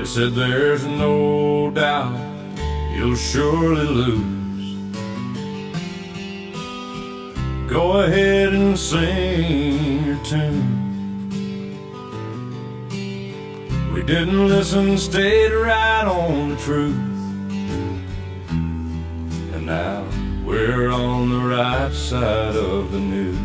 They said there's no doubt you'll surely lose. Go ahead and sing your tune. We didn't listen, stayed right on the truth. And now we're on the right side of the news.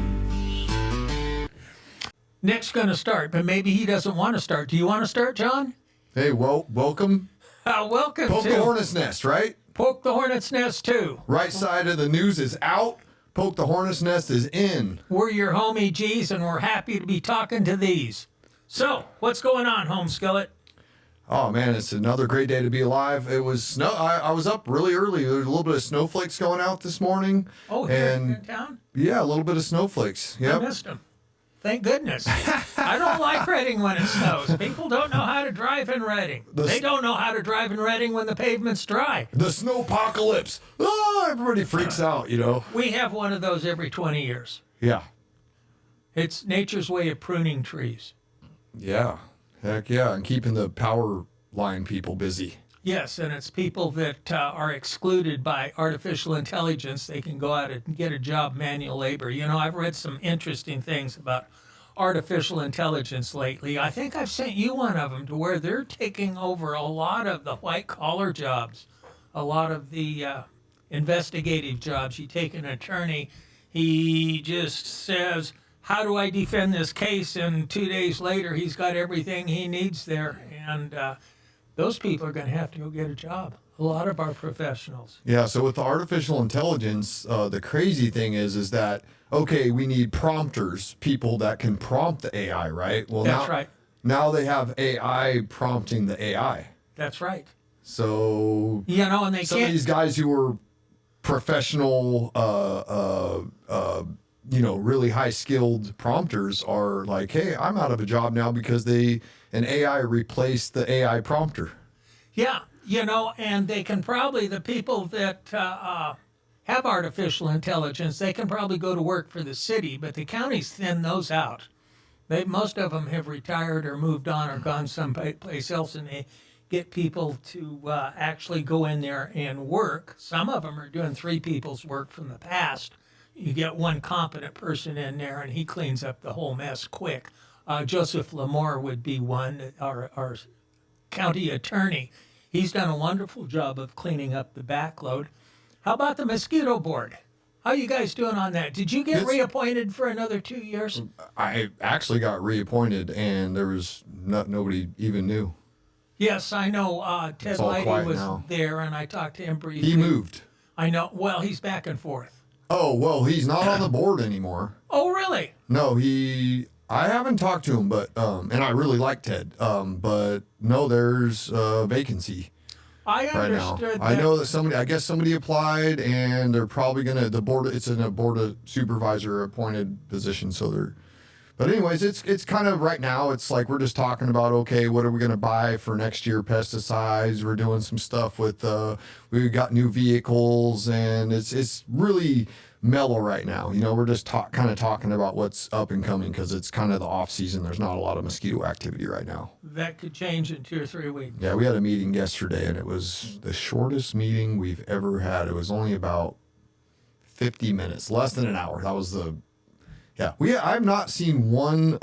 Nick's going to start, but maybe he doesn't want to start. Do you want to start, John? Hey, well, welcome. Welcome Poke to the Hornet's Nest, right? Poke the Hornet's Nest too. Right side of the news is out. Poke the Hornet's Nest is in. We're your homie G's, and we're happy to be talking to these. So, what's going on, Home Skillet? Oh, man, it's another great day to be alive. It was snow. I was up really early. There was a little bit of snowflakes going out this morning. Oh, here in town? Yeah, a little bit of snowflakes. Yep. I missed them. Thank goodness. I don't like Reading when it snows. People don't know how to drive in Reading. They don't know how to drive in Reading when the pavement's dry. The snowpocalypse. Oh, everybody freaks out, you know. We have one of those every 20 years. Yeah. It's nature's way of pruning trees. Yeah. Heck yeah. And keeping the power line people busy. Yes, and it's people that are excluded by artificial intelligence. They can go out and get a job, manual labor. You know, I've read some interesting things about artificial intelligence lately. I think I've sent you one of them to where they're taking over a lot of the white-collar jobs, a lot of the investigative jobs. You take an attorney, he just says, how do I defend this case? And 2 days later, he's got everything he needs there. And those people are going to have to go get a job. A lot of our professionals. Yeah, so with the artificial intelligence, the crazy thing is that, okay, we need prompters, people that can prompt the AI, right? Well, That's right. Now they have AI prompting the AI. That's right. So, You know, and they some can't. of these guys who were professional, really high-skilled prompters are like, hey, I'm out of a job now because an AI replaced the AI prompter. Yeah, you know, and they can probably, the people that have artificial intelligence, they can probably go to work for the city, but the counties thin those out. Most of them have retired or moved on or gone someplace else, and they get people to actually go in there and work. Some of them are doing 3 people's work from the past. You get one competent person in there, and he cleans up the whole mess quick. Joseph Lamore would be one, our county attorney. He's done a wonderful job of cleaning up the backload. How about the mosquito board? How you guys doing on that? Did you get reappointed for another 2 years? I actually got reappointed, and there was nobody even knew. Yes, I know. Ted Leidy was now. there, and I talked to him briefly. He moved. I know. Well, he's back and forth. Oh, well, he's not on the board anymore. Oh, really? No, I haven't talked to him, but, and I really like Ted, but no, there's a vacancy I right now. understood that. I know that somebody applied, and they're probably going to, it's in a board of supervisor appointed position, but anyways, it's kind of right now, it's like we're just talking about, okay, what are we going to buy for next year, pesticides, we're doing some stuff with, we got new vehicles, and it's really mellow right now. You know, we're just kind of talking about what's up and coming because it's kind of the off season. There's not a lot of mosquito activity right now. That could change in 2 or 3 weeks. Yeah, we had a meeting yesterday, and it was the shortest meeting we've ever had. It was only about 50 minutes, less than an hour. That was I've not seen one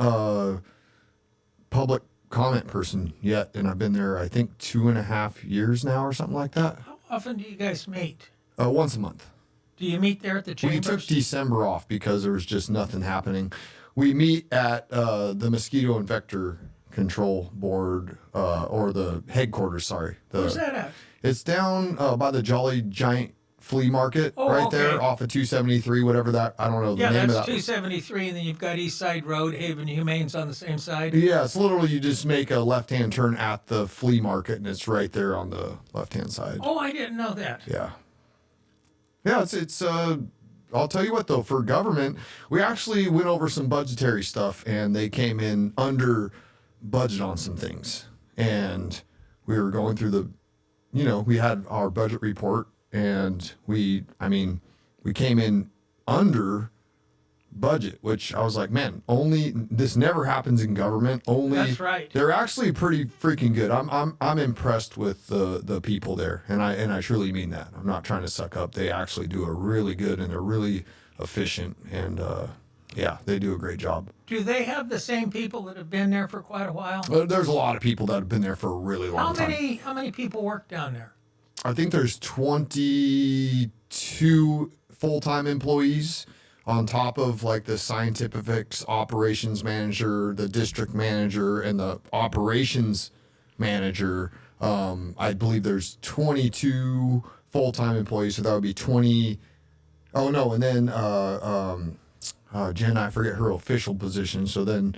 public comment person yet, and I've been there, I think, 2.5 years now or something like that. How often do you guys meet? Once a month. Do you meet there at the chambers? We took December off because there was just nothing happening. We meet at the Mosquito and Vector Control Board, or the headquarters, sorry. Where's that at? It's down by the Jolly Giant Flea Market, there off of 273, whatever that, I don't know the name of that. Yeah, that's 273, and then you've got East Side Road, Haven Humane's on the same side. Yeah, it's literally you just make a left-hand turn at the flea market, and it's right there on the left-hand side. Oh, I didn't know that. Yeah. Yeah, it's I'll tell you what, though, for government, we actually went over some budgetary stuff, and they came in under budget on some things. And we were going through we had our budget report, and we came in under budget, which I was like, man, this never happens in government. That's right. They're actually pretty freaking good. I'm impressed with the people there, and I truly mean that. I'm not trying to suck up. They actually do a really good, and they're really efficient, and yeah, they do a great job. Do they have the same people that have been there for quite a while? There's a lot of people that have been there for a really long time. How many people work down there? I think there's 22 full-time employees on top of like the scientific operations manager, the district manager, and the operations manager. I believe there's 22 full-time employees, so that would be 20. Oh no, and then Jen, I forget her official position. So then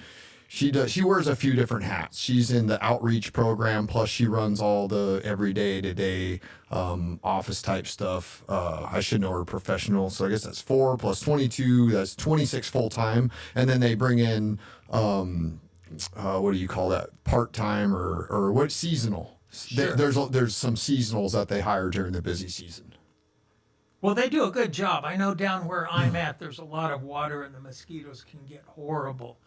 she wears a few different hats. She's in the outreach program, plus she runs all the everyday to day office type stuff. I should know her professional, so I guess that's 4 plus 22. That's 26 full time, and then they bring in what do you call that? Part time or what? Seasonal. Sure. There's some seasonals that they hire during the busy season. Well, they do a good job. I know down where I'm at, there's a lot of water, and the mosquitoes can get horrible.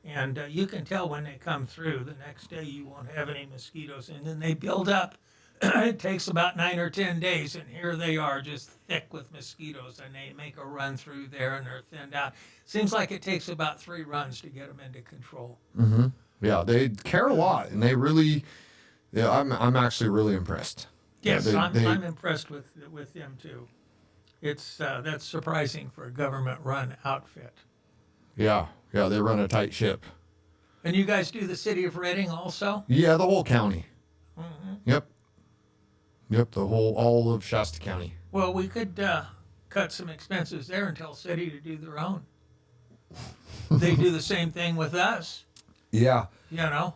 And you can tell when they come through. The next day, you won't have any mosquitoes, and then they build up. It takes about 9 or 10 days, and here they are, just thick with mosquitoes, and they make a run through there, and they're thinned out. Seems like it takes about 3 runs to get them into control. Mm-hmm. Yeah, they care a lot, and they really. Yeah, I'm actually really impressed. Yes, Yeah, I'm impressed with them too. It's that's surprising for a government-run outfit. Yeah, they run a tight ship. And you guys do the city of Reading also? Yeah, the whole county. Mm-hmm. Yep, all of Shasta County. Well, we could cut some expenses there and tell city to do their own. They do the same thing with us. Yeah. You know,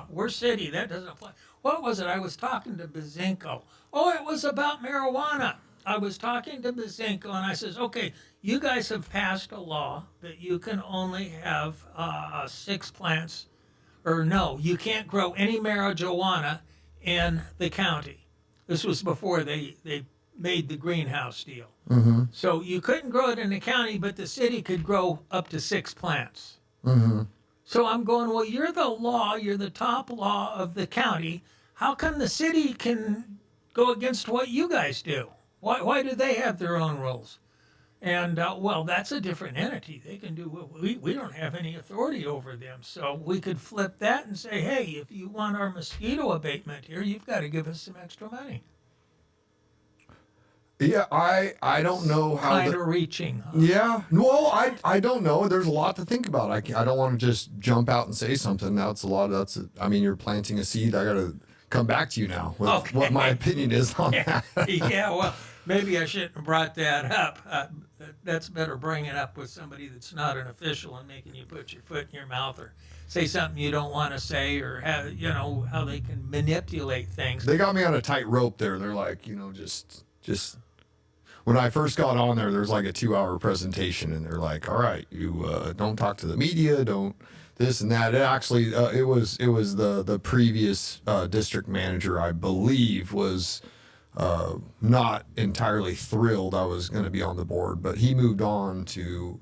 we're city. That doesn't apply. What was it? I was talking to Bazinko. Oh, it was about marijuana. I was talking to Bazinko, and I says, okay, you guys have passed a law that you can only have 6 plants, or no, you can't grow any marijuana in the county. This was before they made the greenhouse deal. Mm-hmm. So you couldn't grow it in the county, but the city could grow up to 6 plants. Mm-hmm. So I'm going, well, you're the top law of the county. How come the city can go against what you guys do? Why do they have their own rules? And, well, that's a different entity. They can do what we don't have any authority over them. So we could flip that and say, hey, if you want our mosquito abatement here, you've got to give us some extra money. Yeah, I don't know how. Kind of reaching. Huh? Yeah, well, I don't know. There's a lot to think about. I don't want to just jump out and say something. That's a lot. I mean, you're planting a seed. I got to come back to you now with what my opinion is on that. Yeah, well, maybe I shouldn't have brought that up. That's better bringing it up with somebody that's not an official and making you put your foot in your mouth or say something you don't want to say, or how they can manipulate things. They got me on a tight rope there. They're like, just. When I first got on there was like a 2-hour presentation, and they're like, all right, you don't talk to the media, don't this and that. It actually, it was the previous district manager, I believe, was not entirely thrilled I was going to be on the board, but he moved on to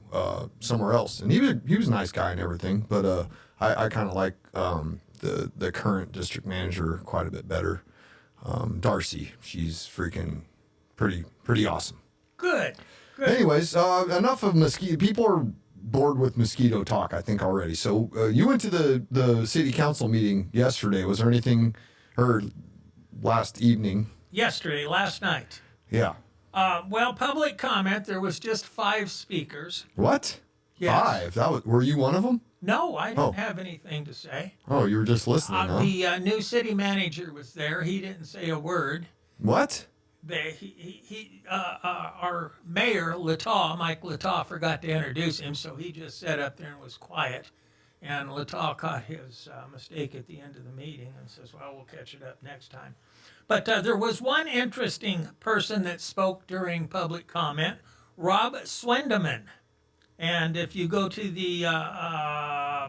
somewhere else, and he was a nice guy and everything, but I kind of like the current district manager quite a bit better. Darcy, she's freaking pretty awesome. Good. Anyways, enough of mosquito. People are bored with mosquito talk, I think, already. So you went to the city council meeting yesterday. Was there anything, or last evening? Last night. Yeah. Well, public comment, there was just 5 speakers. What? Yes. 5? Were you one of them? No, I didn't have anything to say. Oh, you were just listening, huh? The new city manager was there. He didn't say a word. What? Our mayor, Mike Lataw, forgot to introduce him, so he just sat up there and was quiet. And Lataw caught his mistake at the end of the meeting and says, well, we'll catch it up next time. But there was one interesting person that spoke during public comment, Rob Swendeman. And if you go to the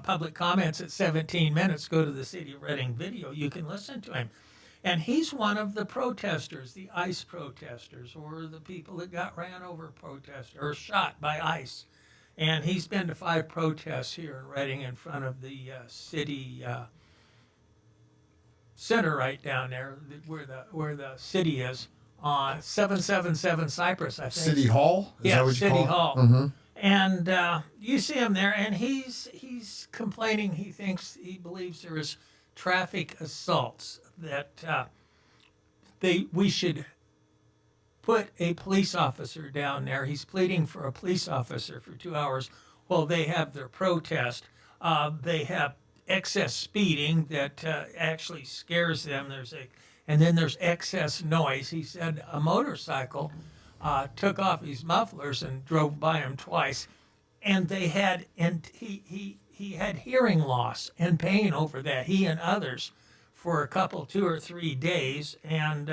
public comments at 17 minutes, go to the City of Reading video, you can listen to him. And he's one of the protesters, the ICE protesters, or the people that got ran over or shot by ICE. And he's been to 5 protests here in Reading in front of the city center right down there where the city is on 777 Cypress, I think. City Hall? Is Yeah, that what you City call it? Hall. Mm-hmm. And you see him there, and he's complaining. He believes there is traffic assaults, that we should put a police officer down there. He's pleading for a police officer for 2 hours while they have their protest. They have excess speeding that actually scares them. And then there's excess noise. He said a motorcycle took off his mufflers and drove by him twice, and he had hearing loss and pain over that. He and others for a couple, 2 or 3 days, and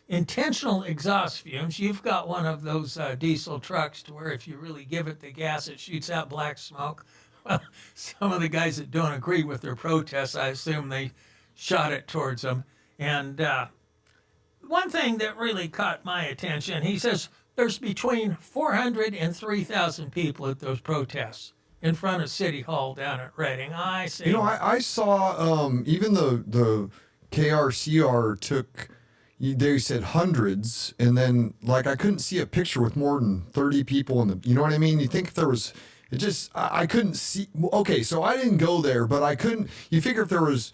intentional exhaust fumes. You've got one of those diesel trucks to where if you really give it the gas, it shoots out black smoke. Well, some of the guys that don't agree with their protests, I assume they shot it towards them. And one thing that really caught my attention, he says there's between 400 and 3,000 people at those protests in front of City Hall down at Reading. I see. You know, I saw even the KRCR took, they said hundreds, and then like I couldn't see a picture with more than 30 people in the, you know what I mean? You think there was, it just, I couldn't see. Okay, so I didn't go there, but I couldn't, you figure if there was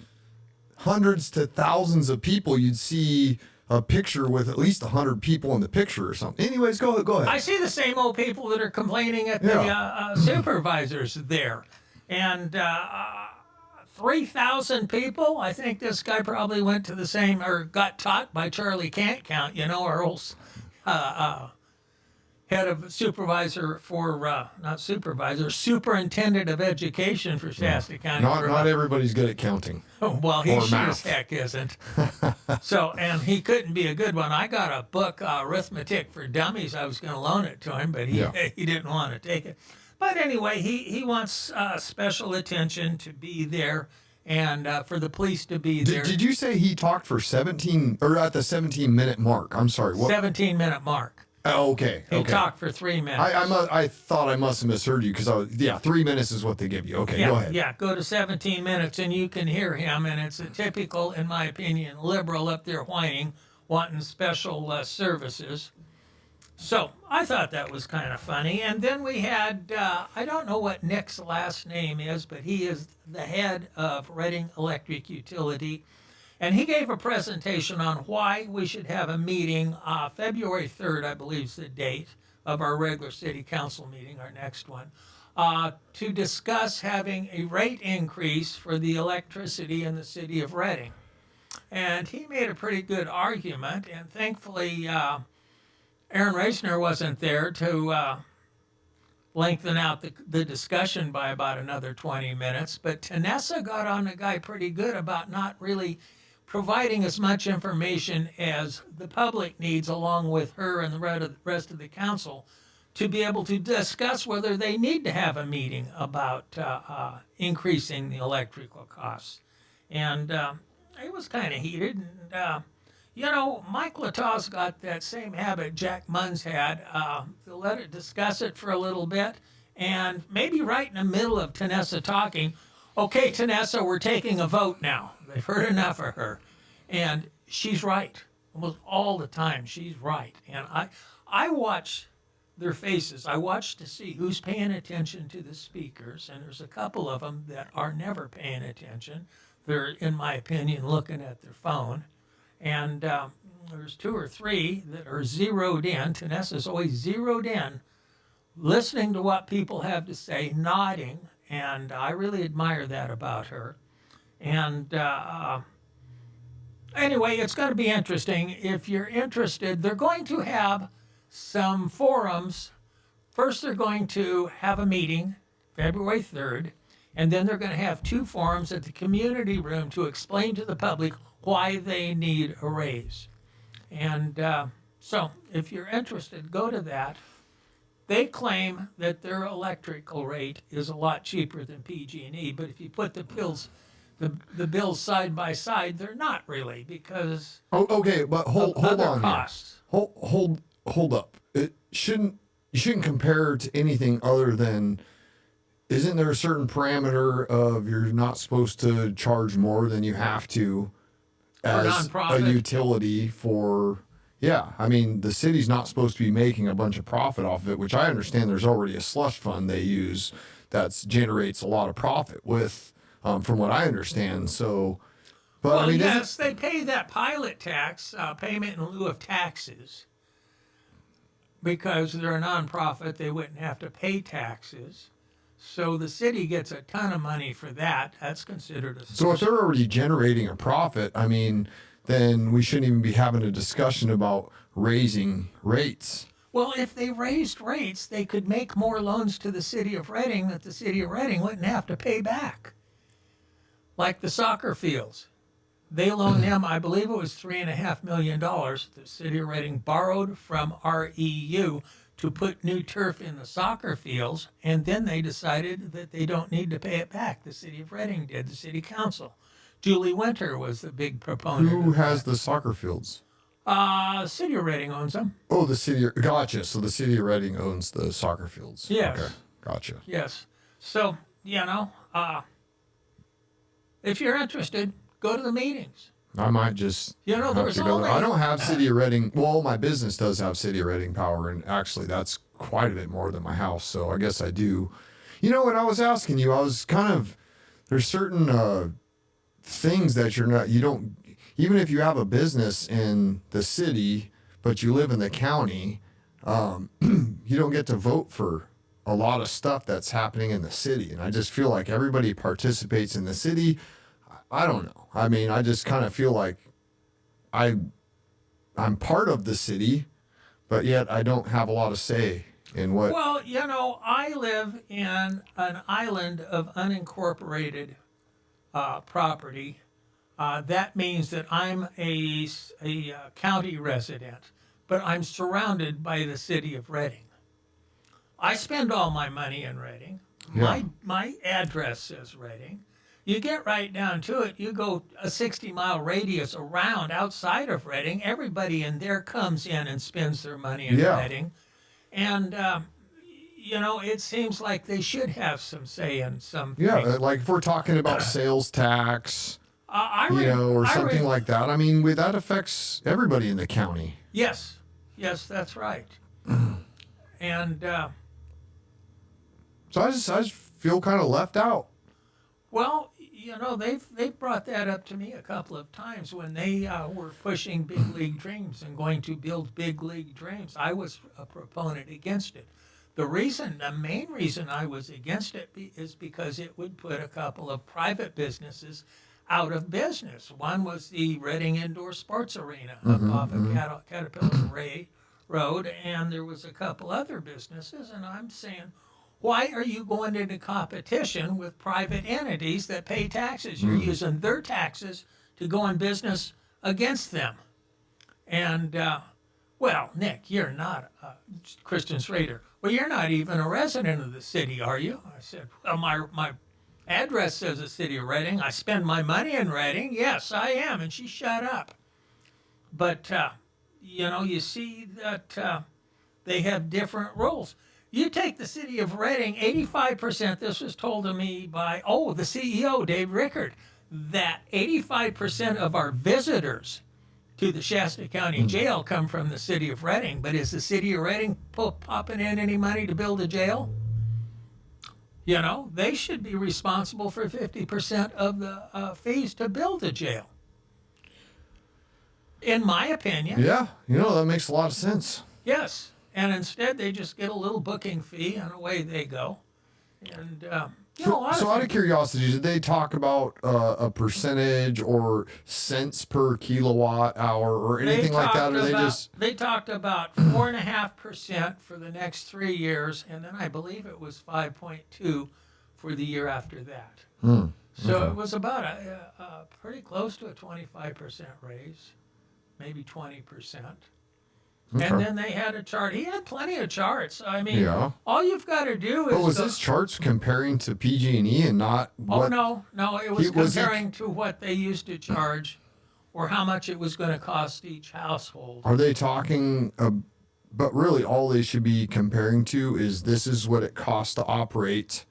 hundreds to thousands of people, you'd see a picture with at least 100 people in the picture or something. Anyways, go ahead. I see the same old people that are complaining at the supervisors there. And 3,000 people, I think this guy probably went to the same, or got taught by Charlie Can't Count, you know, our old head of supervisor for, not supervisor, superintendent of education for Shasta County. Not everybody's good at counting. Well, he Or sure math. as heck isn't. So, and he couldn't be a good one. I got a book, Arithmetic for Dummies. I was going to loan it to him, but he didn't want to take it. But anyway, he wants special attention to be there and for the police to be there. Did you say he talked for 17, or at the 17-minute mark? I'm sorry. What? 17-minute mark. Oh, okay. He talked for 3 minutes. I thought I must have misheard you because 3 minutes is what they give you. Okay, go ahead. Yeah, go to 17 minutes and you can hear him, and it's a typical, in my opinion, liberal up there whining, wanting special services. So I thought that was kind of funny. And then we had, I don't know what Nick's last name is, but he is the head of Reading Electric Utility. And he gave a presentation on why we should have a meeting, February 3rd, I believe is the date of our regular city council meeting, our next one, to discuss having a rate increase for the electricity in the city of Reading. And he made a pretty good argument, and thankfully Aaron Reisner wasn't there to lengthen out the discussion by about another 20 minutes. But Tanessa got on the guy pretty good about not really providing as much information as the public needs, along with her and the rest of the council, to be able to discuss whether they need to have a meeting about increasing the electrical costs. And it was kind of heated. And, you know, Mike Lataw's got that same habit Jack Munn's had, to let it discuss it for a little bit, and maybe right in the middle of Tanessa talking, okay, Tanessa, we're taking a vote now. They've heard enough of her. And she's right. Almost all the time, she's right. And I watch their faces. I watch to see who's paying attention to the speakers, and there's a couple of them that are never paying attention. They're, in my opinion, looking at their phone. And there's 2 or 3 that are zeroed in. Tanessa's always zeroed in, listening to what people have to say, nodding, and I really admire that about her. And anyway, it's going to be interesting. If you're interested, they're going to have some forums. First, they're going to have a meeting, February 3rd, and then they're going to have 2 forums at the community room to explain to the public why they need a raise. And so if you're interested, go to that. They claim that their electrical rate is a lot cheaper than PG&E, but if you put the bills side by side, they're not really, because okay, but hold other on costs. Here. Hold up. It shouldn't you shouldn't compare to anything other than, isn't there a certain parameter of you're not supposed to charge more than you have to as a nonprofit? utility for, yeah. I mean, the city's not supposed to be making a bunch of profit off of it, which I understand there's already a slush fund they use that generates a lot of profit with, from what I understand. So, but Well, I mean, yes, they pay that pilot tax, payment in lieu of taxes. Because they're a nonprofit, they wouldn't have to pay taxes. So the city gets a ton of money for that. That's considered a so if they're already generating a profit, I mean, then we shouldn't even be having a discussion about raising rates. Well, if they raised rates, they could make more loans to the city of Reading that the city of Reading wouldn't have to pay back. Like the soccer fields. They loaned them, I believe it was $3.5 million. The city of Reading borrowed from REU to put new turf in the soccer fields, and then they decided that they don't need to pay it back. The city of Reading did, the city council. Julie Winter was the big proponent. Who has the soccer fields? The city of Reading owns them. Oh, the city. Gotcha. So the city of Reading owns the soccer fields. Yes. Okay. Gotcha. Yes. So, if you're interested, go to the meetings. I might just. There was to go only... there. I don't have City of Reading. Well, my business does have City of Reading power, and actually, that's quite a bit more than my house. So I guess I do. When I was asking you, I was kind of. There's certain things that you don't. Even if you have a business in the city, but you live in the county, you don't get to vote for a lot of stuff that's happening in the city. And I just feel like everybody participates in the city. I don't know. I mean, I just kind of feel like I'm part of the city, but yet I don't have a lot of say in what. Well, I live in an island of unincorporated property. That means that I'm a county resident, but I'm surrounded by the city of Reading. I spend all my money in Reading. Yeah. My address says Reading. You get right down to it, you go a 60-mile radius around outside of Reading, everybody in there comes in and spends their money in Reading. And, it seems like they should have some say in some things. Yeah, like if we're talking about sales tax, or something like that. I mean, that affects everybody in the county. Yes, that's right. And so I just feel kind of left out. well, they've brought that up to me a couple of times when they were pushing big league dreams and going to build big league dreams. I was a proponent against it. The main reason I was against it is because it would put a couple of private businesses out of business. One was the Reading Indoor Sports Arena up off of Caterpillar Road, and there was a couple other businesses, and I'm saying, why are you going into competition with private entities that pay taxes? You're using their taxes to go in business against them. And, Nick, you're not Christian Schrader. Well, you're not even a resident of the city, are you? I said, well, my address says the city of Reading. I spend my money in Reading. Yes, I am. And she shut up. But, you see that they have different rules. You take the city of Reading, 85%, this was told to me by, the CEO, Dave Rickard, that 85% of our visitors to the Shasta County Jail come from the city of Reading. But is the city of Reading popping in any money to build a jail? They should be responsible for 50% of the fees to build a jail. In my opinion. Yeah, that makes a lot of sense. Yes. And instead, they just get a little booking fee, and away they go. And So out of curiosity, did they talk about a percentage or cents per kilowatt hour or anything like that? Or they talked about 4.5% for the next 3 years, and then I believe it was 5.2 for the year after that. So it was about a pretty close to a 25% raise, maybe 20%. Okay. And then they had a chart. He had plenty of charts. I mean, all you've got to do is... But was his charts comparing to PG&E and not what... Oh, no. It was comparing to what they used to charge or how much it was going to cost each household. Are they talking but really all they should be comparing to is this is what it costs to operate,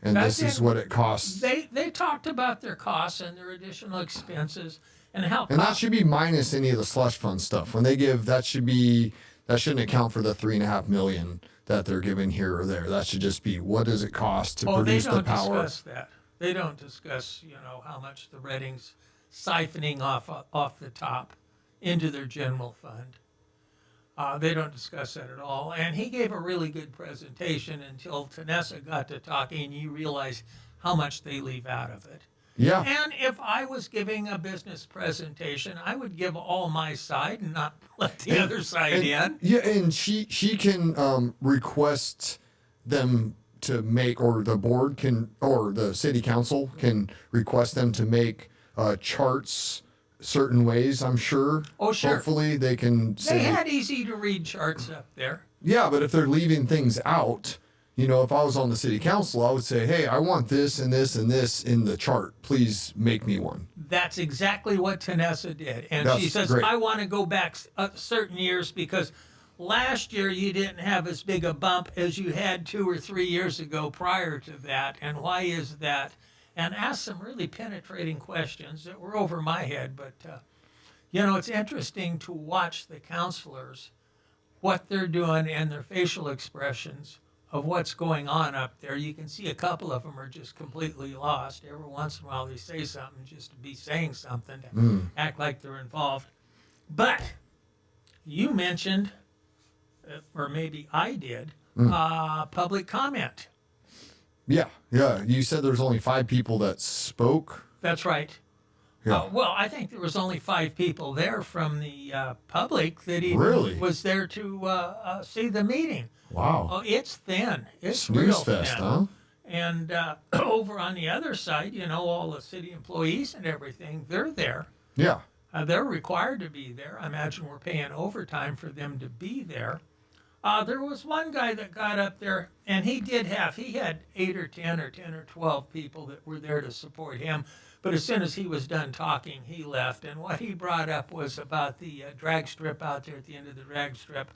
and That's this is it. what it costs. They talked about their costs and their additional expenses and how And that should be minus any of the slush fund stuff. When they give, that shouldn't account for the $3.5 million that they're giving here or there. That should just be what does it cost to they produce don't the power. discuss that. They don't discuss, how much the Redding's siphoning off the top into their general fund. They don't discuss that at all. And he gave a really good presentation until Tanessa got to talking, and you realize how much they leave out of it. Yeah. And if I was giving a business presentation, I would give all my side and not let the other side in. Yeah, and she can request them to make, or the board can, or the city council can request them to make charts certain ways, I'm sure. Oh, sure. Hopefully they can say. They had easy to read charts up there. Yeah, but if they're leaving things out, if I was on the city council, I would say, hey, I want this and this and this in the chart. Please make me one. That's exactly what Tanessa did. And That's she says, great. I want to go back certain years because last year you didn't have as big a bump as you had 2 or 3 years ago prior to that. And why is that? And asked some really penetrating questions that were over my head. But, it's interesting to watch the counselors, what they're doing and their facial expressions of what's going on up there. You can see a couple of them are just completely lost. Every once in a while they say something just to be saying something, to act like they're involved. But you mentioned, or maybe I did, public comment. Yeah. You said there's only 5 people that spoke. That's right. Yeah. Well, I think there was only 5 people there from the public that even Really? was there to see the meeting. Wow. Oh, it's thin. It's Snooze real fest, thin. huh? And over on the other side, all the city employees and everything, they're there. Yeah. They're required to be there. I imagine we're paying overtime for them to be there. There was one guy that got up there, and he had 8 or 10 or 10 or 12 people that were there to support him. But as soon as he was done talking, he left. And what he brought up was about the drag strip out there at the end of the drag strip,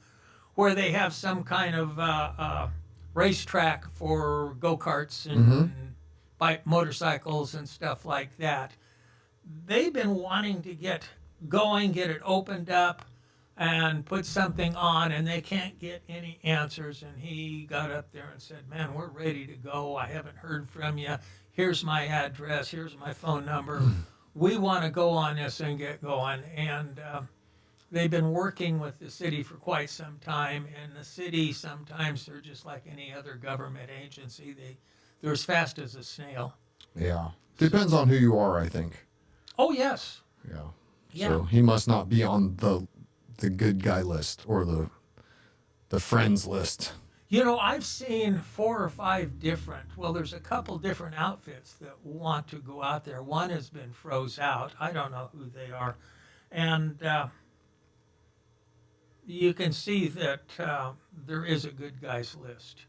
where they have some kind of racetrack for go-karts and bike motorcycles and stuff like that. They've been wanting to get it opened up and put something on, and they can't get any answers. And he got up there and said, man, we're ready to go. I haven't heard from you. Here's my address. Here's my phone number. We want to go on this and get going. And they've been working with the city for quite some time, and the city, sometimes they're just like any other government agency. They're as fast as a snail. Yeah. Depends on who you are, I think. Oh, yes. Yeah. Yeah. So he must not be on the good guy list or the friends list. I've seen 4 or 5 there's a couple different outfits that want to go out there. One has been froze out. I don't know who they are. And you can see that there is a good guys list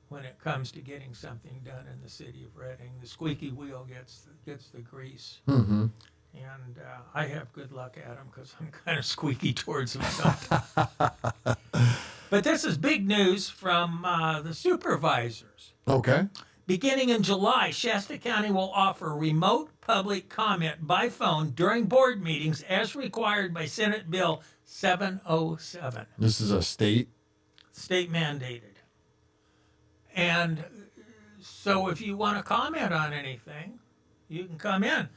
when it comes to getting something done in the city of Redding. The squeaky wheel gets the grease. Mm-hmm. And I have good luck at them because I'm kind of squeaky towards them sometimes. But this is big news from the supervisors. Okay. Beginning in July, Shasta County will offer remote public comment by phone during board meetings as required by Senate Bill 707. This is a state Mandated. And so if you want to comment on anything, you can come in.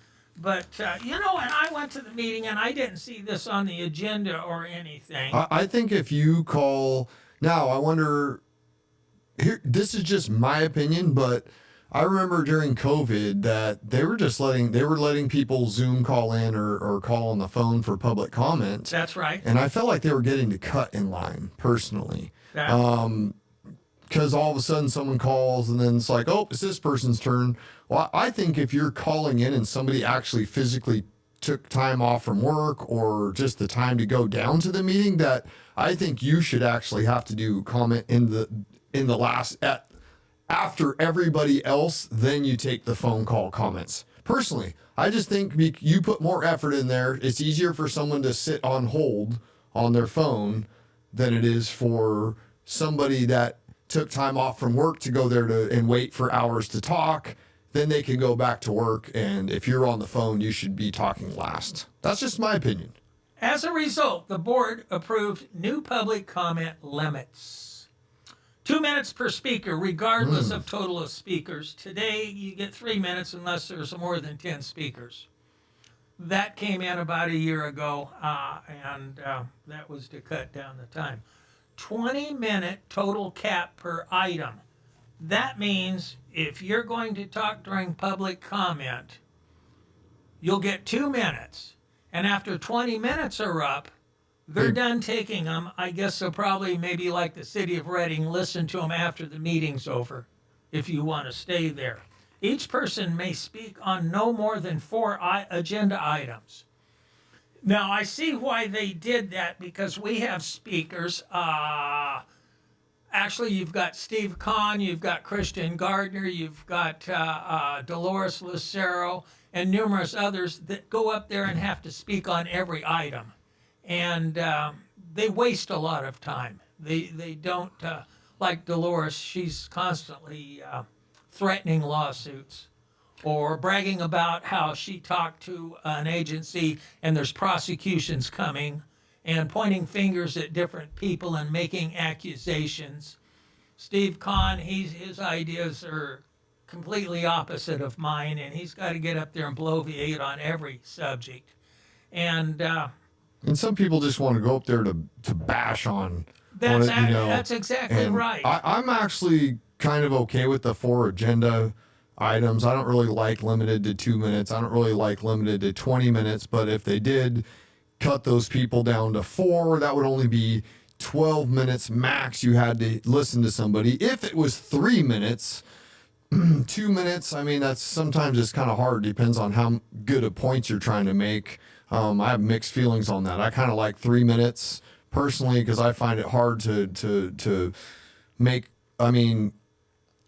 But, and I went to the meeting and I didn't see this on the agenda or anything. I think if you call now, I wonder. Here, this is just my opinion, but I remember during COVID that they were letting people Zoom call in or call on the phone for public comment. That's right. And I felt like they were getting to cut in line personally. Because all of a sudden someone calls and then it's like, oh, it's this person's turn. Well, I think if you're calling in and somebody actually physically took time off from work or just the time to go down to the meeting, that I think you should actually have to do comment in the last after everybody else, then you take the phone call comments. Personally, I just think you put more effort in there. It's easier for someone to sit on hold on their phone than it is for somebody that took time off from work to go there and wait for hours to talk. Then they can go back to work, and if you're on the phone, you should be talking last. That's just my opinion. As a result, the board approved new public comment limits. 2 minutes per speaker, regardless of total of speakers. Today, you get 3 minutes unless there's more than 10 speakers. That came in about a year ago, and that was to cut down the time. 20-minute total cap per item. That means if you're going to talk during public comment, you'll get 2 minutes. And after 20 minutes are up, they're done taking them. I guess they'll probably, maybe like the city of Reading, listen to them after the meeting's over, if you want to stay there. Each person may speak on no more than 4 agenda items. Now, I see why they did that, because we have speakers. Actually, you've got Steve Kahn, you've got Christian Gardner, you've got Dolores Lucero, and numerous others that go up there and have to speak on every item. And they waste a lot of time. They don't, like Dolores, she's constantly threatening lawsuits or bragging about how she talked to an agency and there's prosecutions coming, and pointing fingers at different people and making accusations. Steve Kahn, his ideas are completely opposite of mine, and he's got to get up there and bloviate on every subject. And some people just want to go up there to bash on. That's exactly right. I'm actually kind of okay with the 4 agenda items. I don't really like limited to 2 minutes. I don't really like limited to 20 minutes. But if they did cut those people down to 4, that would only be 12 minutes max you had to listen to somebody. If it was 3 minutes, 2 minutes, I mean, that's sometimes it's kind of hard. Depends on how good a point you're trying to make. I have mixed feelings on that. I kind of like 3 minutes personally, because I find it hard to make. I mean,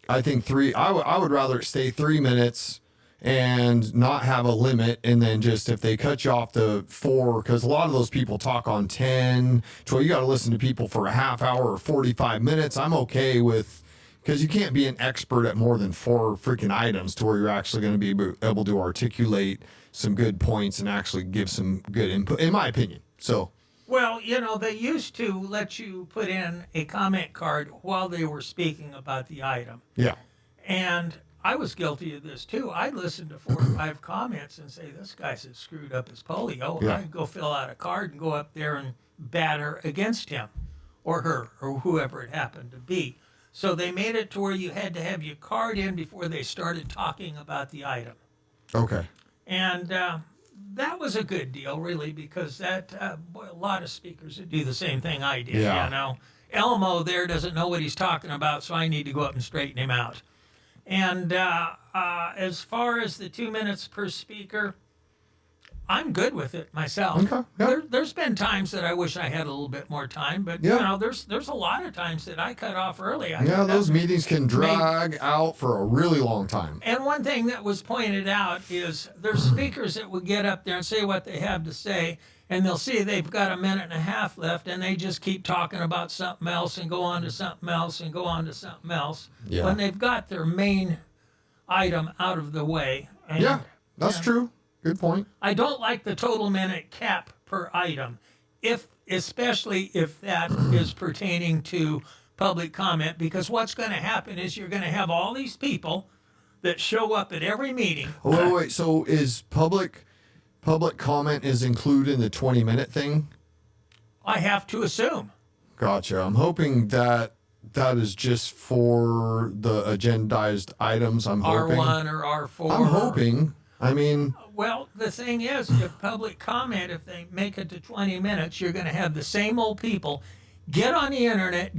I think I would rather stay 3 minutes and not have a limit, and then just if they cut you off to 4, because a lot of those people talk on 10, 12, you got to listen to people for a half hour or 45 minutes. I'm okay with, because you can't be an expert at more than 4 freaking items to where you're actually going to be able to articulate some good points and actually give some good input, in my opinion. So. Well, they used to let you put in a comment card while they were speaking about the item. Yeah. And I was guilty of this too. I'd listen to 4 or 5 comments and say, this guy's as screwed up as polio. Yeah. I'd go fill out a card and go up there and batter against him or her or whoever it happened to be. So they made it to where you had to have your card in before they started talking about the item. Okay. And that was a good deal, really, because that a lot of speakers would do the same thing I did. Yeah. Elmo there doesn't know what he's talking about, so I need to go up and straighten him out. And as far as the 2 minutes per speaker, I'm good with it myself. Okay. Yeah. There's been times that I wish I had a little bit more time, but there's a lot of times that I cut off early. Those meetings can drag out for a really long time. And one thing that was pointed out is there's speakers that would get up there and say what they have to say, and they'll see they've got a minute and a half left, and they just keep talking about something else and go on to something else and go on to something else when they've got their main item out of the way. And, that's true. Good point. I don't like the total minute cap per item, especially if that is pertaining to public comment, because what's going to happen is you're going to have all these people that show up at every meeting. Oh, wait. So is public comment is included in the 20-minute thing? I have to assume. Gotcha. I'm hoping that is just for the agendized items. I'm hoping. R1 or R4. I'm hoping. I mean. Well, the thing is, if public comment, if they make it to 20 minutes, you're going to have the same old people get on the internet.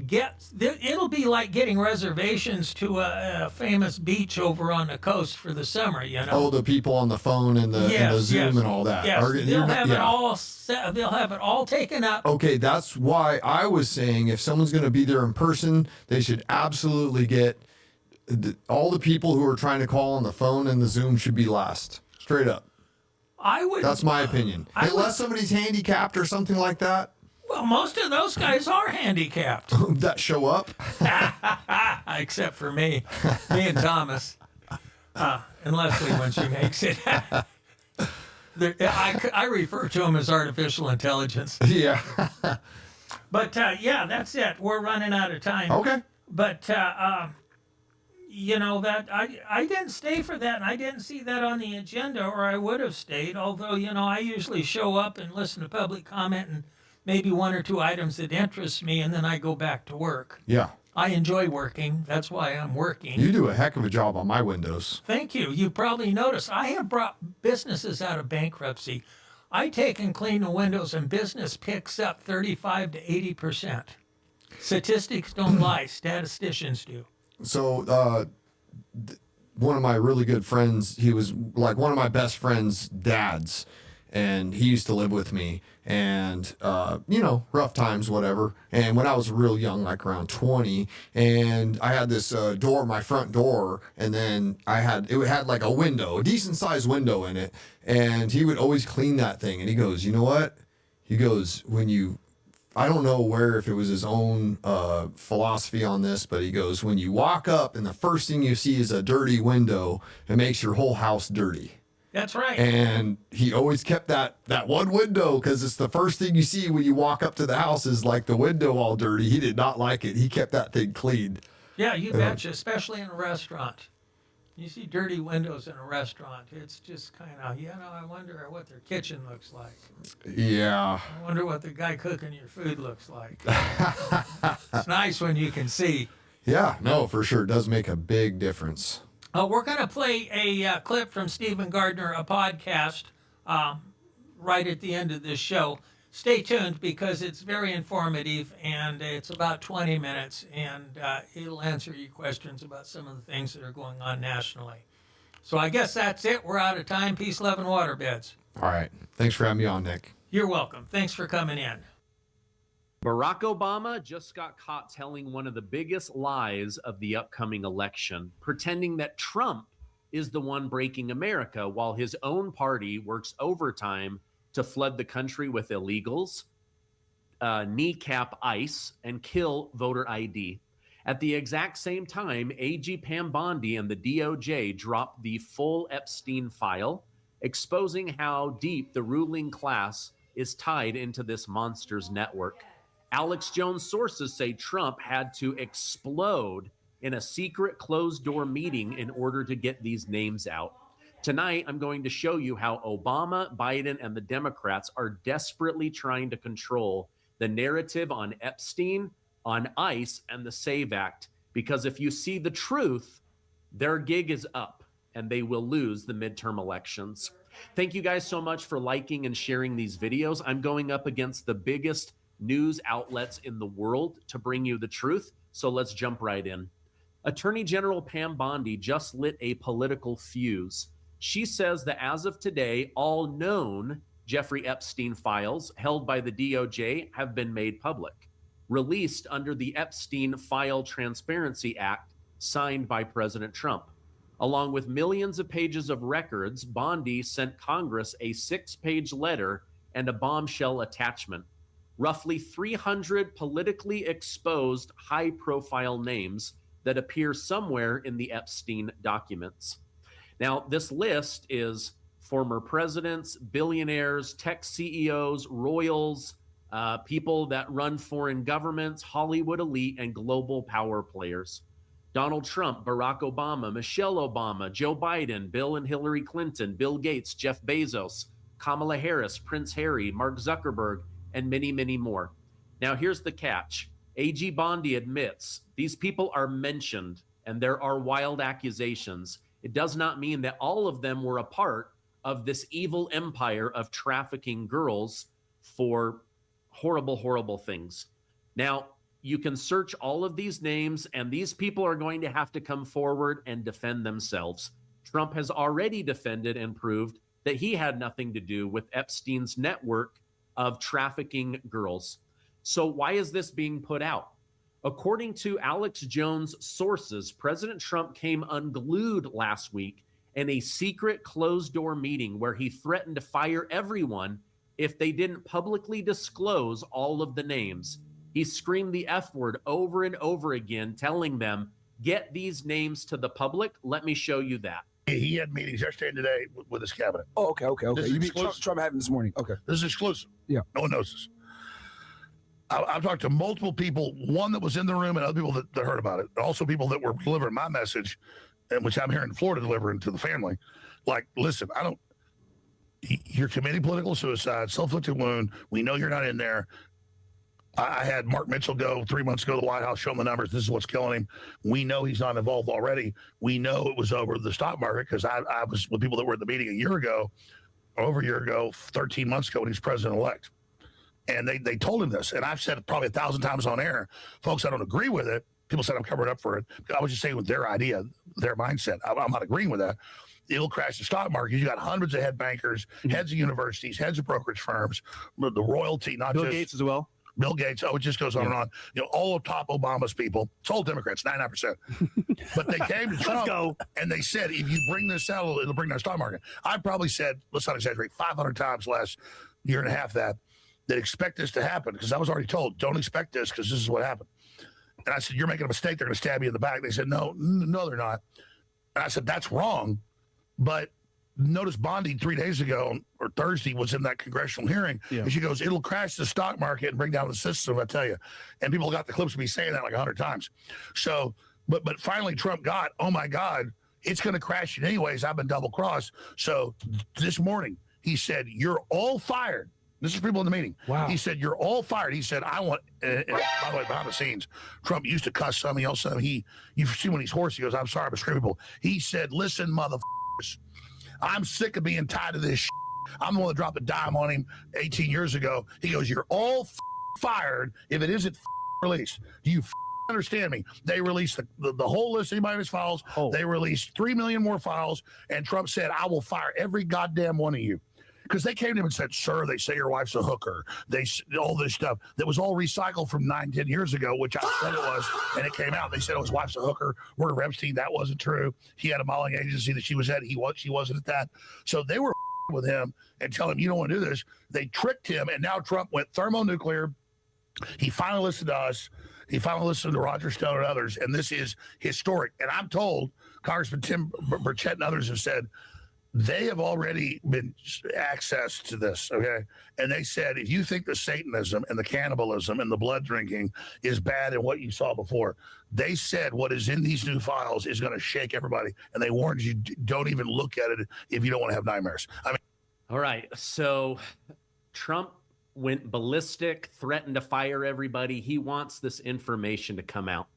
It'll be like getting reservations to a famous beach over on the coast for the summer. Oh, the people on the phone and the Zoom and all that. Yes, they'll have it all set. They'll have it all taken up. Okay, that's why I was saying if someone's going to be there in person, they should absolutely get all the people who are trying to call on the phone and the Zoom should be last. Straight up. I would. That's my opinion. Unless somebody's handicapped or something like that. Well, most of those guys are handicapped, that show up. except for me and Thomas, and Leslie when she makes it. I refer to them as artificial intelligence. Yeah. But yeah, that's it. We're running out of time. Okay. But you know that I didn't stay for that, and I didn't see that on the agenda, or I would have stayed. Although I usually show up and listen to public comment and maybe one or two items that interest me, and then I go back to work. Yeah. I enjoy working. That's why I'm working. You do a heck of a job on my windows. Thank you. You probably noticed I have brought businesses out of bankruptcy. I take and clean the windows, and business picks up 35 to 80%. Statistics don't lie. Statisticians do. So, one of my really good friends, he was like one of my best friend's dads, and he used to live with me. And, rough times, whatever. And when I was real young, like around 20, and I had this door, my front door, and then it had like a window, a decent sized window in it. And he would always clean that thing. And he goes, you know what? He goes, I don't know if it was his own philosophy on this, but he goes, when you walk up and the first thing you see is a dirty window, it makes your whole house dirty. That's right. And he always kept that one window because it's the first thing you see when you walk up to the house is like the window all dirty. He did not like it. He kept that thing clean. Yeah, you betcha, especially in a restaurant. You see dirty windows in a restaurant. It's just kind of, I wonder what their kitchen looks like. Yeah. I wonder what the guy cooking your food looks like. It's nice when you can see. Yeah, no, for sure. It does make a big difference. We're going to play a clip from Stephen Gardner, a podcast, right at the end of this show. Stay tuned because it's very informative, and it's about 20 minutes, and it'll answer your questions about some of the things that are going on nationally. So I guess that's it. We're out of time. Peace, love, and waterbeds. All right. Thanks for having me on, Nick. You're welcome. Thanks for coming in. Barack Obama just got caught telling one of the biggest lies of the upcoming election, pretending that Trump is the one breaking America while his own party works overtime to flood the country with illegals, kneecap ICE, and kill voter ID. At the exact same time, AG Pam Bondi and the DOJ dropped the full Epstein file, exposing how deep the ruling class is tied into this monster's network. Alex Jones sources say Trump had to explode in a secret closed-door meeting in order to get these names out. Tonight, I'm going to show you how Obama, Biden, and the Democrats are desperately trying to control the narrative on Epstein, on ICE, and the SAVE Act, because if you see the truth, their gig is up, and they will lose the midterm elections. Thank you guys so much for liking and sharing these videos. I'm going up against the biggest news outlets in the world to bring you the truth, so let's jump right in. Attorney General Pam Bondi just lit a political fuse. She says that as of today, all known Jeffrey Epstein files held by the DOJ have been made public, released under the Epstein File Transparency Act signed by President Trump. Along with millions of pages of records, Bondi sent Congress a 6-page letter and a bombshell attachment. Roughly 300 politically exposed high-profile names that appear somewhere in the Epstein documents. Now, this list is former presidents, billionaires, tech CEOs, royals, people that run foreign governments, Hollywood elite, and global power players. Donald Trump, Barack Obama, Michelle Obama, Joe Biden, Bill and Hillary Clinton, Bill Gates, Jeff Bezos, Kamala Harris, Prince Harry, Mark Zuckerberg, and many, many more. Now, here's the catch. AG Bondi admits these people are mentioned and there are wild accusations. It does not mean that all of them were a part of this evil empire of trafficking girls for horrible, horrible things. Now, you can search all of these names, and these people are going to have to come forward and defend themselves. Trump has already defended and proved that he had nothing to do with Epstein's network of trafficking girls. So why is this being put out? According to Alex Jones' sources, President Trump came unglued last week in a secret closed-door meeting where he threatened to fire everyone if they didn't publicly disclose all of the names. He screamed the F word over and over again, telling them, get these names to the public. Let me show you that. He had meetings yesterday and today with his cabinet. Oh, okay. This is You mean exclusive. Trump had him this morning? Okay. This is exclusive. Yeah. No one knows this. I've talked to multiple people, one that was in the room and other people that heard about it. Also people that were delivering my message, and which I'm here in Florida delivering to the family. Like, listen, you're committing political suicide, self-inflicted wound. We know you're not in there. I had Mark Mitchell go 3 months ago to the White House, show him the numbers. This is what's killing him. We know he's not involved already. We know it was over the stock market because I was with people that were at the meeting over a year ago, 13 months ago when he's president-elect. And they told him this. And I've said it probably 1,000 times on air. Folks, I don't agree with it. People said I'm covering up for it. I was just saying with their idea, their mindset. I'm not agreeing with that. It'll crash the stock market. You got hundreds of head bankers, heads of universities, heads of brokerage firms, the royalty, not Bill just Gates as well. Bill Gates. Oh, it just goes on and on. All of top Obama's people. It's all Democrats, 99%. But they came to Trump and they said, if you bring this out, it'll bring down the stock market. I probably said, let's not exaggerate, 500 times last year and a half that expect this to happen, because I was already told, don't expect this because this is what happened. And I said, you're making a mistake. They're going to stab you in the back. They said, no, they're not. And I said, that's wrong. But notice Bondi 3 days ago or Thursday was in that congressional hearing. Yeah. And she goes, it'll crash the stock market and bring down the system, I tell you. And people got the clips of me saying that like 100 times. So, but finally Trump got, oh my God, it's going to crash it anyways. I've been double crossed. So this morning he said, you're all fired. This is people in the meeting. Wow. He said, you're all fired. He said, I want, by the way, behind the scenes, Trump used to cuss some, he also, you see when he's hoarse, he goes, I'm sorry, but scream people. He said, listen, motherfuckers, I'm sick of being tied to this shit. I'm the one that dropped a dime on him 18 years ago. He goes, you're all fired if it isn't released. Do you understand me? They released the whole list, anybody in his files. Oh. They released 3 million more files, and Trump said, I will fire every goddamn one of you. Because they came to him and said, sir, they say your wife's a hooker. All this stuff that was all recycled from 9-10 years ago, which I said it was, and it came out. They said his wife's a hooker. Worked for Epstein. That wasn't true. He had a modeling agency that she was at. She wasn't at that. So they were with him and telling him, you don't want to do this. They tricked him, and now Trump went thermonuclear. He finally listened to us. He finally listened to Roger Stone and others, and this is historic. And I'm told Congressman Tim Burchett and others have said, they have already been access to this, okay? And they said, if you think the Satanism and the cannibalism and the blood drinking is bad and what you saw before, they said what is in these new files is going to shake everybody. And they warned you, don't even look at it if you don't want to have nightmares. All right, so Trump went ballistic, threatened to fire everybody. He wants this information to come out.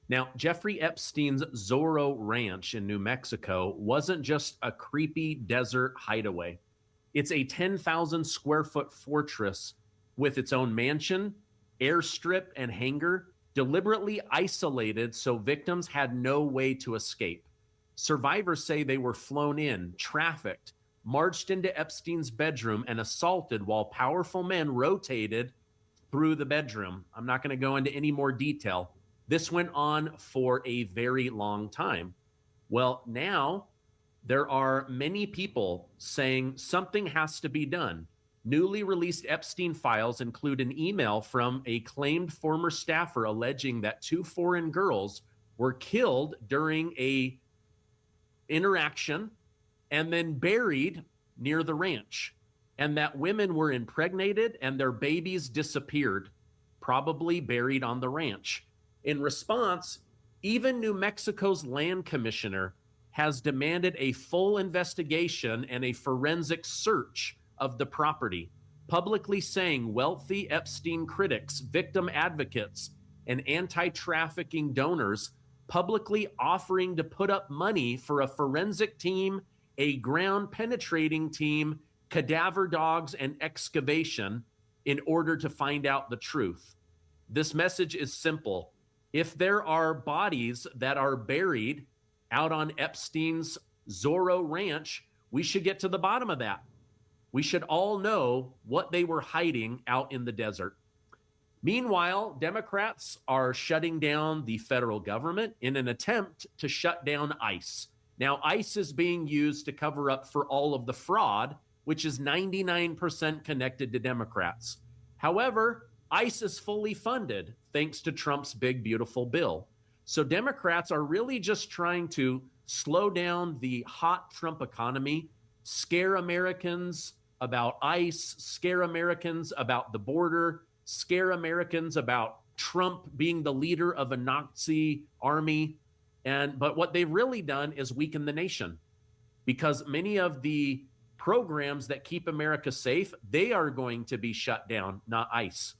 Now, Jeffrey Epstein's Zorro Ranch in New Mexico wasn't just a creepy desert hideaway. It's a 10,000 square foot fortress with its own mansion, airstrip, and hangar, deliberately isolated so victims had no way to escape. Survivors say they were flown in, trafficked, marched into Epstein's bedroom, and assaulted while powerful men rotated through the bedroom. I'm not going to go into any more detail. This went on for a very long time. Well, now there are many people saying something has to be done. Newly released Epstein files include an email from a claimed former staffer alleging that 2 foreign girls were killed during a interaction and then buried near the ranch, and that women were impregnated and their babies disappeared, probably buried on the ranch. In response, even New Mexico's land commissioner has demanded a full investigation and a forensic search of the property, publicly saying wealthy Epstein critics, victim advocates, and anti-trafficking donors publicly offering to put up money for a forensic team, a ground-penetrating team, cadaver dogs, and excavation in order to find out the truth. This message is simple. If there are bodies that are buried out on Epstein's Zorro Ranch, we should get to the bottom of that. We should all know what they were hiding out in the desert. Meanwhile, Democrats are shutting down the federal government in an attempt to shut down ICE. Now, ICE is being used to cover up for all of the fraud which is 99% connected to Democrats. However, ICE is fully funded thanks to Trump's big, beautiful bill. So Democrats are really just trying to slow down the hot Trump economy, scare Americans about ICE, scare Americans about the border, scare Americans about Trump being the leader of a Nazi army. But what they've really done is weaken the nation, because many of the programs that keep America safe, they are going to be shut down, not ICE.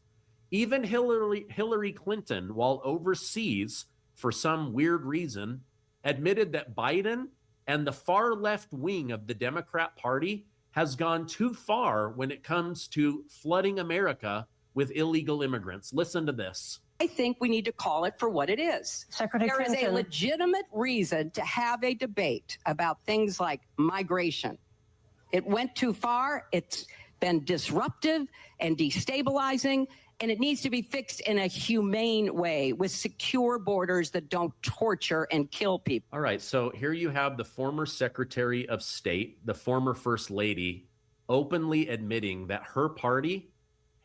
Even Hillary Clinton, while overseas for some weird reason, admitted that Biden and the far left wing of the Democrat Party has gone too far when it comes to flooding America with illegal immigrants. Listen to this. I think we need to call it for what it is. Secretary There is a Clinton. legitimate reason to have a debate about things like migration. It went too far. It's been disruptive and destabilizing, and it needs to be fixed in a humane way with secure borders that don't torture and kill people. All right, so here you have the former Secretary of State, the former First Lady, openly admitting that her party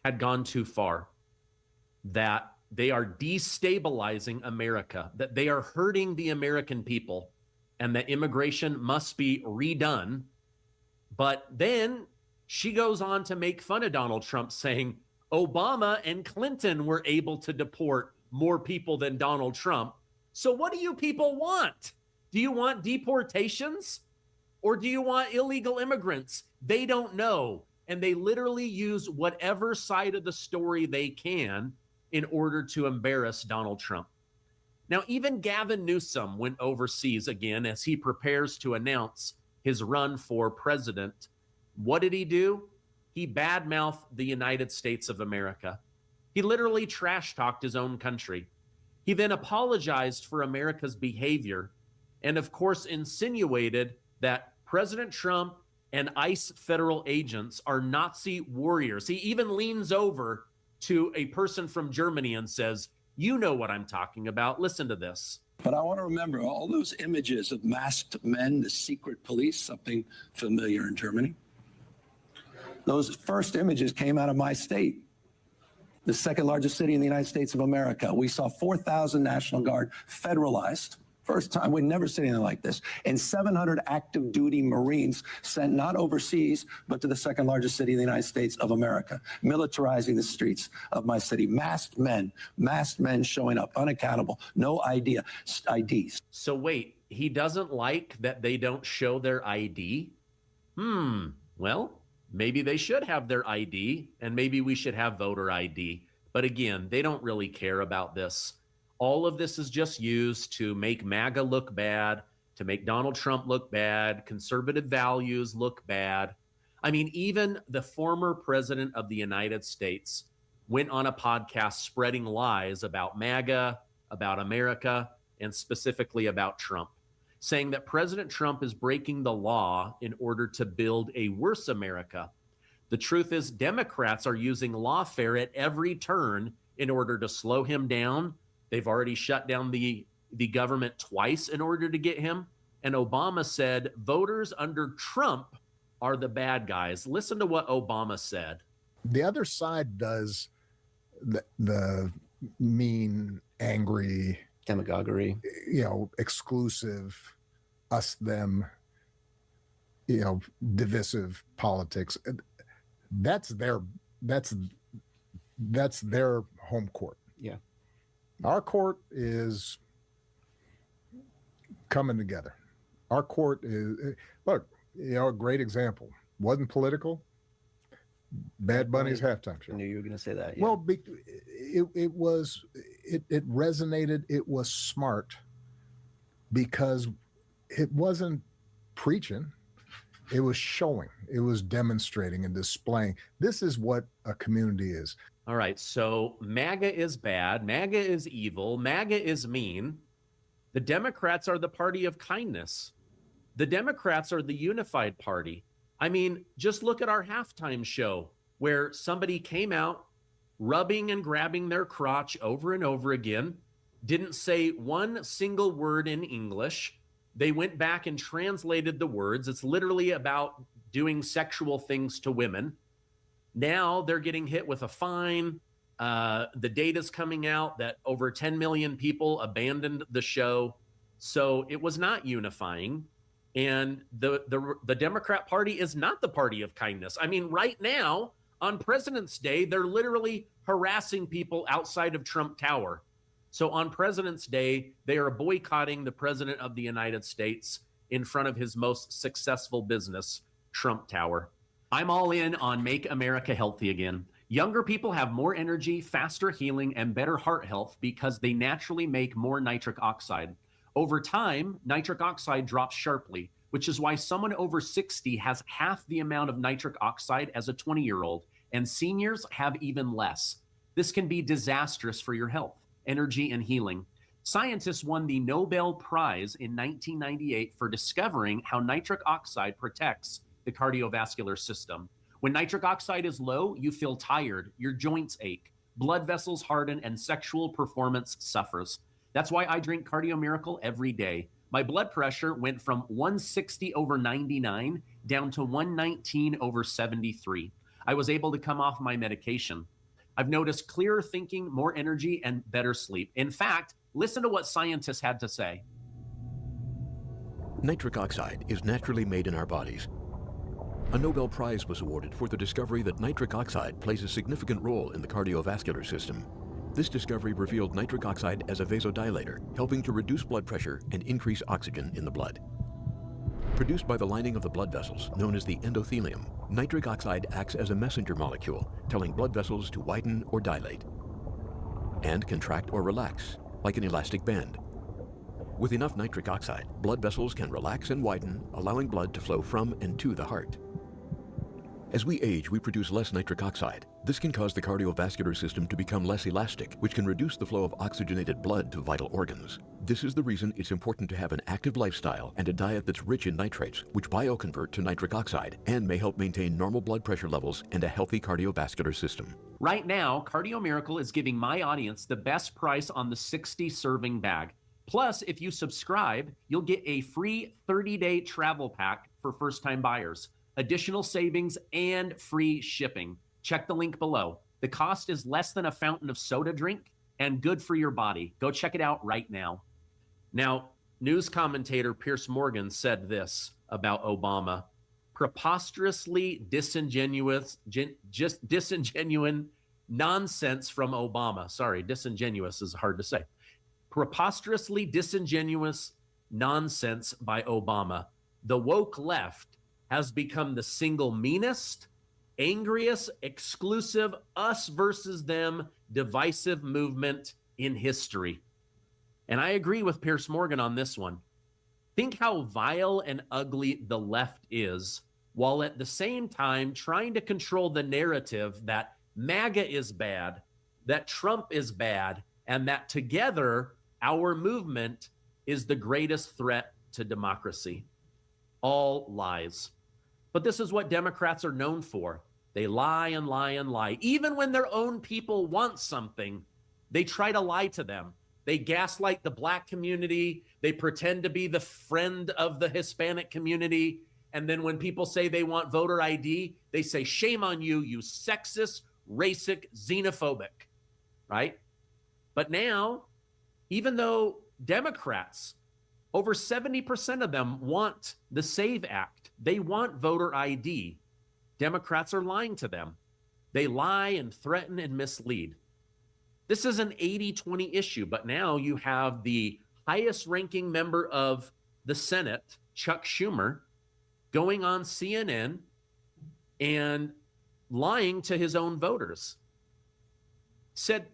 had gone too far, that they are destabilizing America, that they are hurting the American people, and that immigration must be redone. But then she goes on to make fun of Donald Trump, saying Obama and Clinton were able to deport more people than Donald Trump. So what do you people want? Do you want deportations or do you want illegal immigrants? They don't know. And they literally use whatever side of the story they can in order to embarrass Donald Trump. Now, even Gavin Newsom went overseas again as he prepares to announce his run for president. What did he do? He badmouthed the United States of America. He literally trash-talked his own country. He then apologized for America's behavior and, of course, insinuated that President Trump and ICE federal agents are Nazi warriors. He even leans over to a person from Germany and says, "You know what I'm talking about. Listen to this." But I want to remember all those images of masked men, the secret police, something familiar in Germany. Those first images came out of my state, the second largest city in the United States of America. We saw 4,000 National Guard federalized. First time, we'd never seen anything like this. And 700 active duty Marines sent not overseas, but to the second largest city in the United States of America, militarizing the streets of my city. Masked men showing up, unaccountable, no IDs. So wait, he doesn't like that they don't show their ID? Well, maybe they should have their ID, and maybe we should have voter ID. But again, they don't really care about this. All of this is just used to make MAGA look bad, to make Donald Trump look bad, conservative values look bad. I mean, even the former president of the United States went on a podcast spreading lies about MAGA, about America, and specifically about Trump, saying that President Trump is breaking the law in order to build a worse America. The truth is, Democrats are using lawfare at every turn in order to slow him down. They've already shut down the government twice in order to get him. And Obama said voters under Trump are the bad guys. Listen to what Obama said. The other side does the mean, angry, demagoguery, exclusive, us, them, divisive politics. That's their home court. Yeah. Our court is coming together. Our court is, look, a great example. Wasn't political. Bad Bunny's halftime show. I knew you were going to say that. Yeah. Well, it resonated. It was smart because it wasn't preaching. It was showing. It was demonstrating and displaying. This is what a community is. All right, so MAGA is bad, MAGA is evil, MAGA is mean. The Democrats are the party of kindness. The Democrats are the unified party. I mean, just look at our halftime show where somebody came out rubbing and grabbing their crotch over and over again, didn't say one single word in English. They went back and translated the words. It's literally about doing sexual things to women. Now they're getting hit with a fine. The data's coming out that over 10 million people abandoned the show. So it was not unifying. And the Democrat Party is not the party of kindness. I mean, right now on President's Day, they're literally harassing people outside of Trump Tower. So on President's Day, they are boycotting the President of the United States in front of his most successful business, Trump Tower. I'm all in on Make America Healthy Again. Younger people have more energy, faster healing, and better heart health because they naturally make more nitric oxide. Over time, nitric oxide drops sharply, which is why someone over 60 has half the amount of nitric oxide as a 20-year-old, and seniors have even less. This can be disastrous for your health, energy, and healing. Scientists won the Nobel Prize in 1998 for discovering how nitric oxide protects the cardiovascular system. When nitric oxide is low, you feel tired, your joints ache, blood vessels harden, and sexual performance suffers. That's why I drink Cardio Miracle every day. My blood pressure went from 160/99 down to 119/73. I was able to come off my medication. I've noticed clearer thinking, more energy, and better sleep. In fact, listen to what scientists had to say. Nitric oxide is naturally made in our bodies. A Nobel Prize was awarded for the discovery that nitric oxide plays a significant role in the cardiovascular system. This discovery revealed nitric oxide as a vasodilator, helping to reduce blood pressure and increase oxygen in the blood. Produced by the lining of the blood vessels, known as the endothelium, nitric oxide acts as a messenger molecule, telling blood vessels to widen or dilate, and contract or relax, like an elastic band. With enough nitric oxide, blood vessels can relax and widen, allowing blood to flow from and to the heart. As we age, we produce less nitric oxide. This can cause the cardiovascular system to become less elastic, which can reduce the flow of oxygenated blood to vital organs. This is the reason it's important to have an active lifestyle and a diet that's rich in nitrates, which bioconvert to nitric oxide and may help maintain normal blood pressure levels and a healthy cardiovascular system. Right now, Cardio Miracle is giving my audience the best price on the 60-serving bag. Plus, if you subscribe, you'll get a free 30-day travel pack for first-time buyers, additional savings, and free shipping. Check the link below. The cost is less than a fountain of soda drink and good for your body. Go check it out right now. Now, news commentator Piers Morgan said this about Obama. Preposterously disingenuous, disingenuine nonsense from Obama. Sorry, disingenuous is hard to say. Preposterously disingenuous nonsense by Obama. The woke left has become the single meanest, angriest, exclusive, us versus them, divisive movement in history. And I agree with Piers Morgan on this one. Think how vile and ugly the left is, while at the same time trying to control the narrative that MAGA is bad, that Trump is bad, and that together our movement is the greatest threat to democracy. All lies. But this is what Democrats are known for. They lie and lie and lie. Even when their own people want something, they try to lie to them. They gaslight the Black community. They pretend to be the friend of the Hispanic community. And then when people say they want voter ID, they say, shame on you, you sexist, racist, xenophobic, right? But now, even though Democrats, over 70% of them want the SAVE Act, they want voter ID, Democrats are lying to them. They lie and threaten and mislead. This is an 80-20 issue, but now you have the highest ranking member of the Senate, Chuck Schumer, going on CNN and lying to his own voters.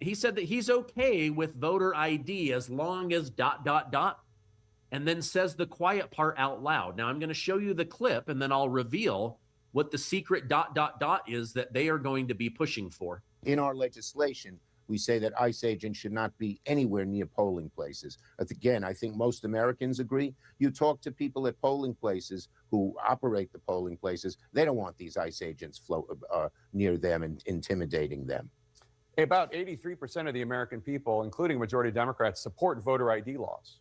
He said that he's okay with voter ID as long as ... and then says the quiet part out loud. Now I'm going to show you the clip and then I'll reveal what the secret ... is that they are going to be pushing for. In our legislation, we say that ICE agents should not be anywhere near polling places. But again, I think most Americans agree. You talk to people at polling places who operate the polling places, they don't want these ICE agents near them and intimidating them. About 83% of the American people, including majority Democrats, support voter ID laws.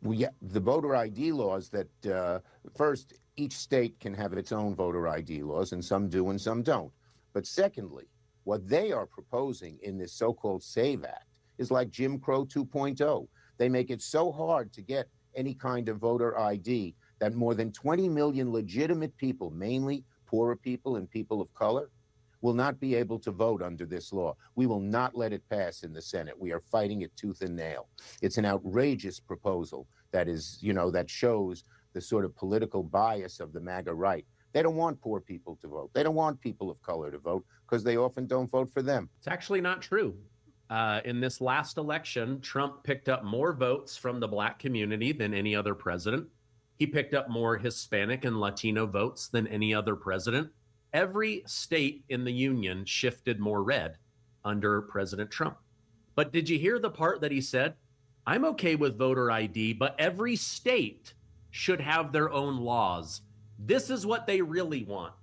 The voter ID laws that, first, each state can have its own voter ID laws, and some do and some don't. But secondly, what they are proposing in this so-called SAVE Act is like Jim Crow 2.0. They make it so hard to get any kind of voter ID that more than 20 million legitimate people, mainly poorer people and people of color, will not be able to vote under this law. We will not let it pass in the Senate. We are fighting it tooth and nail. It's an outrageous proposal that is, that shows the sort of political bias of the MAGA right. They don't want poor people to vote. They don't want people of color to vote because they often don't vote for them. It's actually not true. In this last election, Trump picked up more votes from the black community than any other president. He picked up more Hispanic and Latino votes than any other president. Every state in the union shifted more red under President Trump. But did you hear the part that he said? I'm okay with voter ID, but every state should have their own laws. This is what they really want.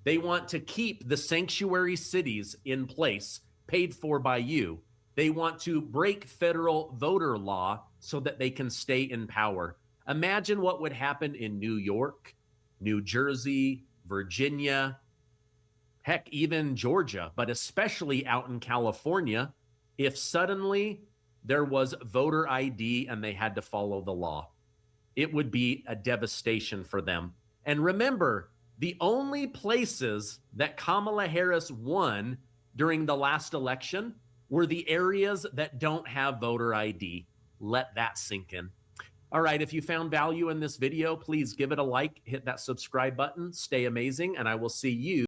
They want to keep the sanctuary cities in place, paid for by you. They want to break federal voter law so that they can stay in power. Imagine what would happen in New York, New Jersey, Virginia, heck, even Georgia, but especially out in California, if suddenly there was voter ID and they had to follow the law. It would be a devastation for them. And remember, the only places that Kamala Harris won during the last election were the areas that don't have voter ID. Let that sink in. All right, if you found value in this video, please give it a like, hit that subscribe button, stay amazing, and I will see you